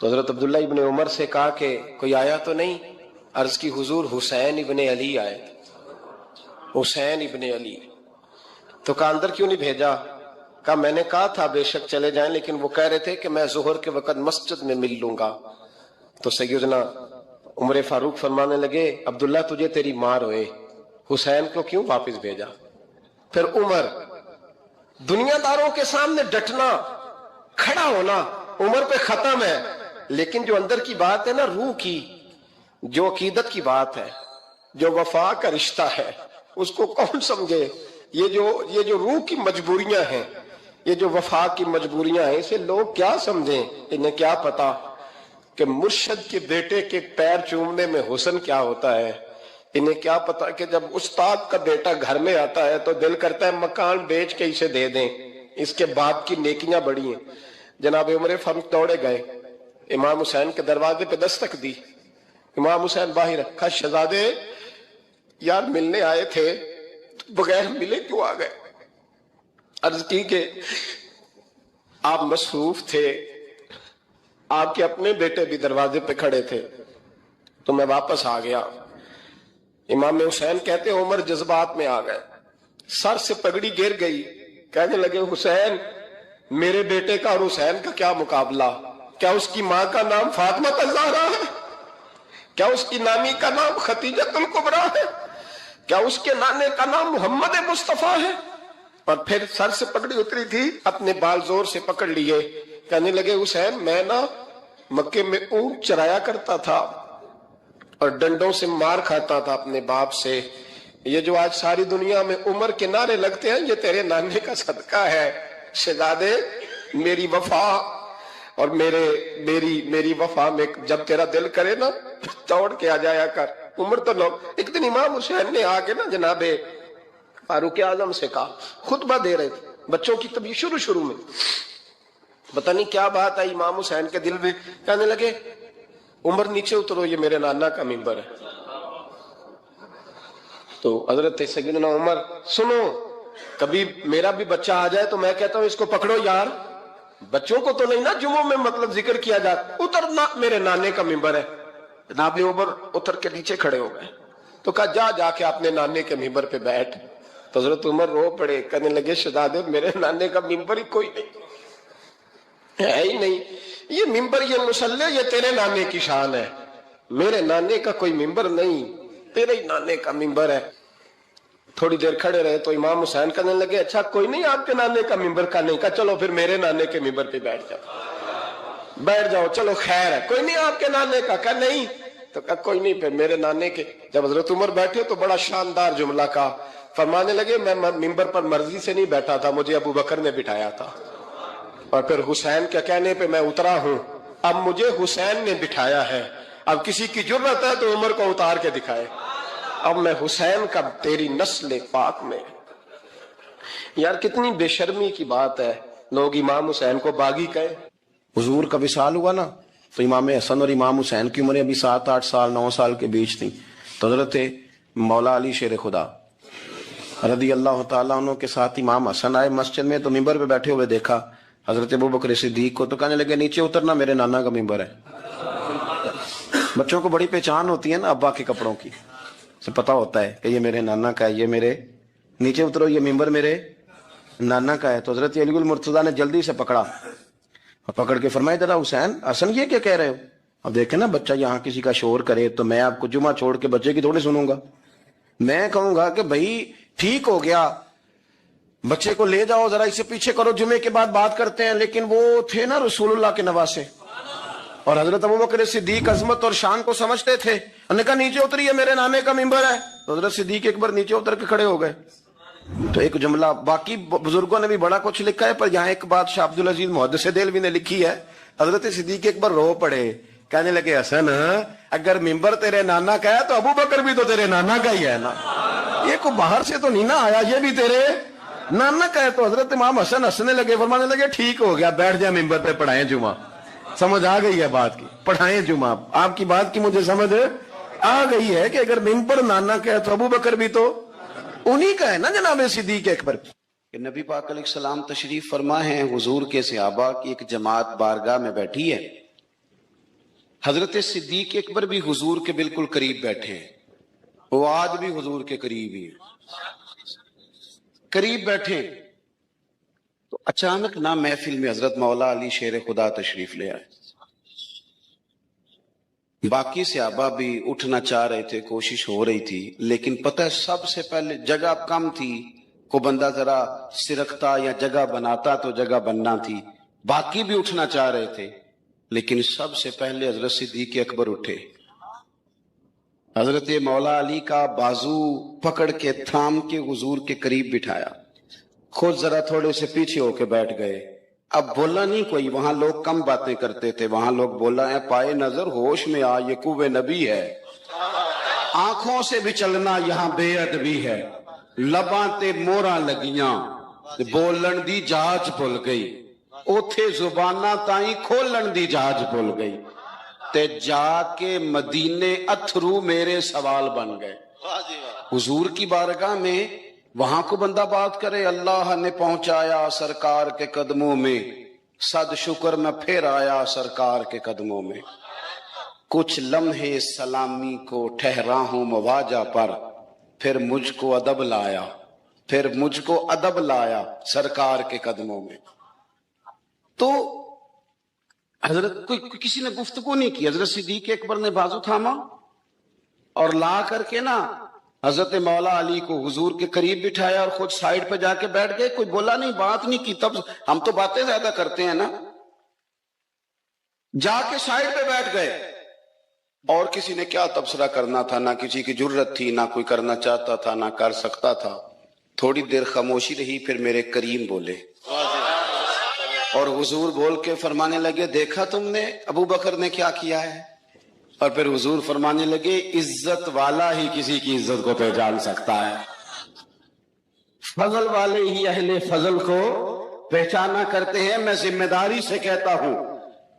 تو حضرت عبداللہ ابن عمر سے کہا کہ کوئی آیا تو نہیں؟ عرض کی حضور حسین ابن علی آئے، حسین ابن علی۔ تو کہا اندر کیوں نہیں بھیجا؟ کہا میں نے کہا تھا بے شک چلے جائیں، لیکن وہ کہہ رہے تھے کہ میں ظہر کے وقت مسجد میں مل لوں گا۔ تو سیدنا عمر فاروق فرمانے لگے عبداللہ تجھے تیری ماں روئے، حسین کو کیوں واپس بھیجا؟ پھر عمر، دنیا داروں کے سامنے ڈٹنا، کھڑا ہونا عمر پہ ختم ہے، لیکن جو اندر کی بات ہے نا، روح کی، جو عقیدت کی بات ہے، جو وفا کا رشتہ ہے، اس کو کون سمجھے؟ یہ جو روح کی مجبوریاں ہیں، یہ جو وفا کی مجبوریاں ہیں، اسے لوگ کیا سمجھیں؟ انہیں کیا پتا کہ مرشد کے بیٹے کے پیر چومنے میں حسن کیا ہوتا ہے؟ انہیں کیا پتا کہ جب استاد کا بیٹا گھر میں آتا ہے تو دل کرتا ہے مکان بیچ کے اسے دے دیں، اس کے باپ کی نیکیاں بڑی ہیں۔ جناب عمر فاروق دوڑے گئے، امام حسین کے دروازے پہ دستک دی، امام حسین باہر رکھا، شہزادے یار ملنے آئے تھے، بغیر ملے کیوں آ گئے؟ عرض کی کہ آپ مصروف تھے، آپ کے اپنے بیٹے بھی دروازے پہ کھڑے تھے، تو میں واپس آ گیا۔ امام حسین کہتے عمر جذبات میں آ گئے، سر سے پگڑی گر گئی، کہنے لگے حسین میرے بیٹے کا اور حسین کا کیا مقابلہ؟ کیا اس کی ماں کا نام فاطمہ الزہرا ہے؟ کیا اس کی نانی کا نام خدیجہ الکبریٰ ہے؟ کیا اس کے نانے کا نام محمد مصطفیٰ ہے؟ اور پھر سر سے پگڑی اتری تھی، اپنے بال زور سے پکڑ لیے، کہنے لگے حسین میں نا مکے میں اونٹ چرایا کرتا تھا اور ڈنڈوں سے مار کھاتا تھا اپنے باپ سے، یہ جو آج ساری دنیا میں عمر کے نعرے لگتے ہیں یہ تیرے نانے کا صدقہ ہے۔ شہزادے میری وفا اور میری وفا میں جب تیرا دل کرے نا دوڑ کے آ جایا کر۔ عمر تو لوگ، ایک دن امام حسین نے آ کے نا جناب فاروق اعظم سے کہا، خطبہ دے رہے تھے بچوں کی طبیعت شروع میں، پتہ نہیں کیا بات آئی امام حسین کے دل میں، کہنے لگے عمر نیچے اترو، یہ میرے نانا کا ممبر ہے۔ تو حضرت سیدنا عمر، سنو کبھی میرا بھی بچہ آ جائے تو میں کہتا ہوں اس کو پکڑو یار، بچوں کو تو نہیں نا جمعوں میں مطلب ذکر کیا جاتا، اترنا میرے نانے کا ممبر ہے۔ جناب عمر اتر کے نیچے کھڑے ہو گئے، تو کہا جا کے اپنے نانے کے ممبر پہ بیٹھ۔ تو حضرت عمر رو پڑے، کہنے لگے شہزادے میرے نانے کا ممبر ہی کوئی نہیں ہے ہی نہیں، یہ ممبر یہ مصلی یہ تیرے نانے کی شان ہے، میرے نانے کا کوئی ممبر نہیں، تیرے ہی نانے کا ممبر ہے۔ تھوڑی دیر کھڑے رہے تو امام حسین کہنے لگے اچھا کوئی نہیں آپ کے نانے کا ممبر کا نہیں؟ کہا چلو پھر میرے نانے کے ممبر پہ بیٹھ جاؤ، چلو خیر ہے، کوئی نہیں آپ کے نانے کا؟ کہا نہیں، تو کہا کوئی نہیں پھر میرے نانے کے۔ جب حضرت عمر بیٹھے تو بڑا شاندار جملہ کہا، فرمانے لگے میں ممبر پر مرضی سے نہیں بیٹھا تھا، مجھے ابو بکر نے بٹھایا تھا، اور پھر حسین کے کہنے پہ میں اترا ہوں، اب مجھے حسین نے بٹھایا ہے، اب کسی کی جرت ہے تو عمر کو اتار کے دکھائے، اب میں حسین کا تیری نسل پاک میں۔ یار کتنی بے شرمی کی بات ہے، لوگ امام حسین کو باغی کہے۔ حضور کا وصال ہوا نا تو امام حسن اور امام حسین کی عمریں ابھی 7 8 سال 9 سال کے بیچ تھیں، تو حضرت مولا علی شیر خدا رضی اللہ تعالیٰ عنہ کے ساتھ امام حسن آئے مسجد میں، تو ممبر پہ بیٹھے ہوئے دیکھا حضرت ابوبکر صدیق کو، تو کہنے لگے نیچے اترنا میرے نانا کا ممبر ہے۔ بچوں کو بڑی پہچان ہوتی ہے نا ابا کے کپڑوں کی، سے پتا ہوتا ہے کہ یہ میرے نانا کا ہے، یہ میرے نیچے اترو یہ ممبر میرے نانا کا ہے۔ تو حضرت علی المرتضیٰ نے جلدی سے پکڑا اور پکڑ کے فرمایا ذرا حسین حسن یہ کیا کہہ رہے ہو؟ اب دیکھیں نا بچہ یہاں کسی کا شور کرے تو میں آپ کو جمعہ چھوڑ کے بچے کی تھوڑی سنوں گا، میں کہوں گا کہ بھائی ٹھیک ہو گیا بچے کو لے جاؤ ذرا اسے پیچھے کرو جمعے کے بعد بات کرتے ہیں، لیکن وہ تھے نا رسول اللہ کے نواسے اور حضرت ابوبکر صدیق عظمت اور شان کو سمجھتے تھے، انہوں نے کہا نیچے اتریے میرے نانے کا ممبر ہے۔ تو حضرت صدیق ایک بار نیچے اتر کے کھڑے ہو گئے۔ تو ایک جملہ، باقی بزرگوں نے بھی بڑا کچھ لکھا ہے، پر یہاں ایک بات شاہ عبد العزیز محدث دہلوی نے لکھی ہے، حضرت صدیق ایک بار رو پڑے، کہنے لگے حسن اگر ممبر تیرے نانا کا ہے تو ابو بکر بھی تو تیرے نانا کا ہی ہے نا، یہ کو باہر سے تو نہیں نا آیا، یہ بھی تیرے نانا کا ہے۔ تو حضرت امام حسن ہنسنے لگے، فرمانے لگے ٹھیک ہو گیا بیٹھ جائے ممبر پہ پڑھائیں جمعہ، سمجھ آ گئی ہے بات کی، پڑھائیں جمعہ، آپ کی بات کی مجھے سمجھ آ گئی ہے کہ اگر ممبر نانا کا ہے تو ابو بکر بھی تو انہی کا ہے نا جناب صدیق اکبر۔ کہ نبی پاک علیہ السلام تشریف فرما ہیں، حضور کے صحابہ کی ایک جماعت بارگاہ میں بیٹھی ہے، حضرت صدیق اکبر بھی حضور کے بالکل قریب بیٹھے ہیں، وہ آج بھی حضور کے قریب ہی ہیں، قریب بیٹھے ہیں۔ تو اچانک نہ محفل میں حضرت مولا علی شیر خدا تشریف لے آئے۔ باقی صحابہ بھی اٹھنا چاہ رہے تھے، کوشش ہو رہی تھی، لیکن پتہ ہے سب سے پہلے جگہ کم تھی، کو بندہ ذرا سرکتا یا جگہ بناتا تو جگہ بننا تھی، باقی بھی اٹھنا چاہ رہے تھے، لیکن سب سے پہلے حضرت صدیق اکبر اٹھے۔ حضرت مولا علی کا بازو پکڑ کے تھام کے حضور کے قریب بٹھایا، خود ذرا تھوڑے سے پیچھے ہو کے بیٹھ گئے۔ اب بولا نہیں کوئی، وہاں لوگ کم باتیں کرتے تھے، وہاں لوگ بولا ہے پائے نظر ہوش میں آ، یہ کوے نبی ہے، آنکھوں سے بھی چلنا یہاں بے ادبی ہے، لباں تے موراں لگیاں بولن دی جاج بھول گئی، اوتھے زباناں تائیں کھولن دی جاج بھول گئی، تے جا کے مدینے اتھرو میرے سوال بن گئے۔ حضور کی بارگاہ میں وہاں کو بندہ بات کرے، اللہ نے پہنچایا سرکار کے قدموں میں، صد شکر میں پھر آیا سرکار کے قدموں میں، کچھ لمحے سلامی کو ٹھہرا ہوں مواجہ پر، پھر مجھ کو ادب لایا، پھر مجھ کو ادب لایا سرکار کے قدموں میں۔ تو حضرت کوئی کسی نے گفتگو نہیں کی، حضرت صدیق اکبر نے بازو تھاما اور لا کر کے نا حضرت مولا علی کو حضور کے قریب بٹھایا اور خود سائیڈ پہ جا کے بیٹھ گئے، کوئی بولا نہیں، بات نہیں کی۔ تب ہم تو باتیں زیادہ کرتے ہیں نا، جا کے سائیڈ پہ بیٹھ گئے، اور کسی نے کیا تبصرہ کرنا تھا، نہ کسی کی جرت تھی، نہ کوئی کرنا چاہتا تھا، نہ کر سکتا تھا۔ تھوڑی دیر خاموشی رہی، پھر میرے کریم بولے اور حضور بول کے فرمانے لگے، دیکھا تم نے ابو بکر نے کیا کیا ہے؟ اور پھر حضور فرمانے لگے، عزت والا ہی کسی کی عزت کو پہچان سکتا ہے، فضل والے ہی اہل فضل کو پہچانا کرتے ہیں۔ میں ذمہ داری سے کہتا ہوں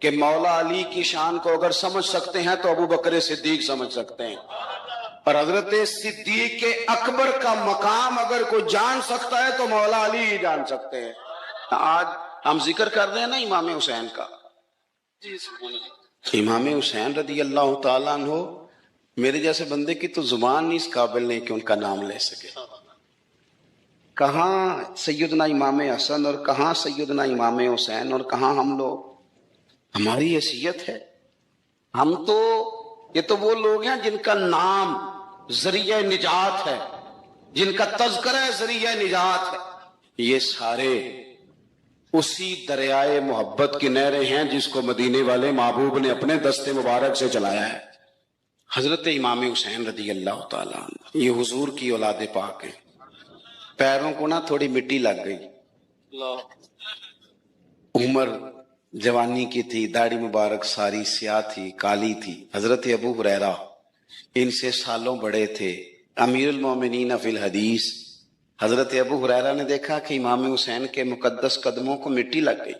کہ مولا علی کی شان کو اگر سمجھ سکتے ہیں تو ابو بکر صدیق سمجھ سکتے ہیں، اور حضرت صدیق اکبر کا مقام اگر کوئی جان سکتا ہے تو مولا علی ہی جان سکتے ہیں۔ آج ہم ذکر کر رہے ہیں نا امام حسین کا، امام حسین رضی اللہ تعالیٰ عنہ، میرے جیسے بندے کی تو زبان نہیں اس قابل نہیں کہ ان کا نام لے سکے۔ کہاں سیدنا امام حسن اور کہاں سیدنا امام حسین اور کہاں ہم لوگ، ہماری حیثیت ہے، ہم تو یہ تو وہ لوگ ہیں جن کا نام ذریعہ نجات ہے، جن کا تذکرہ ذریعہ نجات ہے، یہ سارے اسی دریائے محبت کی نہریں ہیں جس کو مدینے والے محبوب نے اپنے دستے مبارک سے چلایا ہے۔ حضرت امام حسین رضی اللہ تعالیٰ عنہ یہ حضور کی اولاد پاک ہیں، پیروں کو نا تھوڑی مٹی لگ گئی، عمر جوانی کی تھی، داڑھی مبارک ساری سیاہ تھی، کالی تھی۔ حضرت ابو ہریرہ ان سے سالوں بڑے تھے، امیر المومنین فی الحدیث۔ حضرت ابو ہریرہ نے دیکھا کہ امام حسین کے مقدس قدموں کو مٹی لگ گئی۔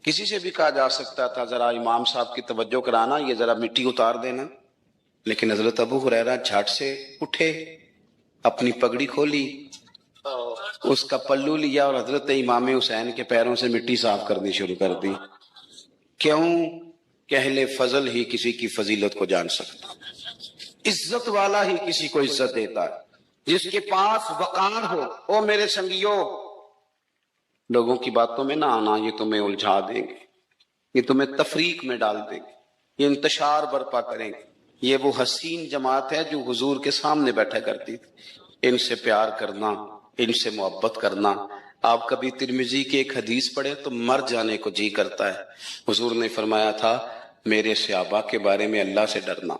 کسی سے بھی کہا جا سکتا تھا ذرا امام صاحب کی توجہ کرانا، یہ ذرا مٹی اتار دینا، لیکن حضرت ابو ہریرہ جھٹ سے اٹھے، اپنی پگڑی کھولی، اس کا پلو لیا اور حضرت امام حسین کے پیروں سے مٹی صاف کرنی شروع کر دی۔ کیوں کہ اہل فضل ہی کسی کی فضیلت کو جان سکتا، عزت والا ہی کسی کو عزت دیتا ہے، جس کے پاس وقار ہو۔ او میرے سنگیو، لوگوں کی باتوں میں نہ آنا، یہ تمہیں الجھا دیں گے، یہ تمہیں تفریق میں ڈال دیں گے، یہ انتشار برپا کریں گے۔ یہ وہ حسین جماعت ہے جو حضور کے سامنے بیٹھا کرتی تھی۔ ان سے پیار کرنا، ان سے محبت کرنا۔ آپ کبھی ترمذی کی ایک حدیث پڑھیں تو مر جانے کو جی کرتا ہے۔ حضور نے فرمایا تھا، میرے صحابہ کے بارے میں اللہ سے ڈرنا۔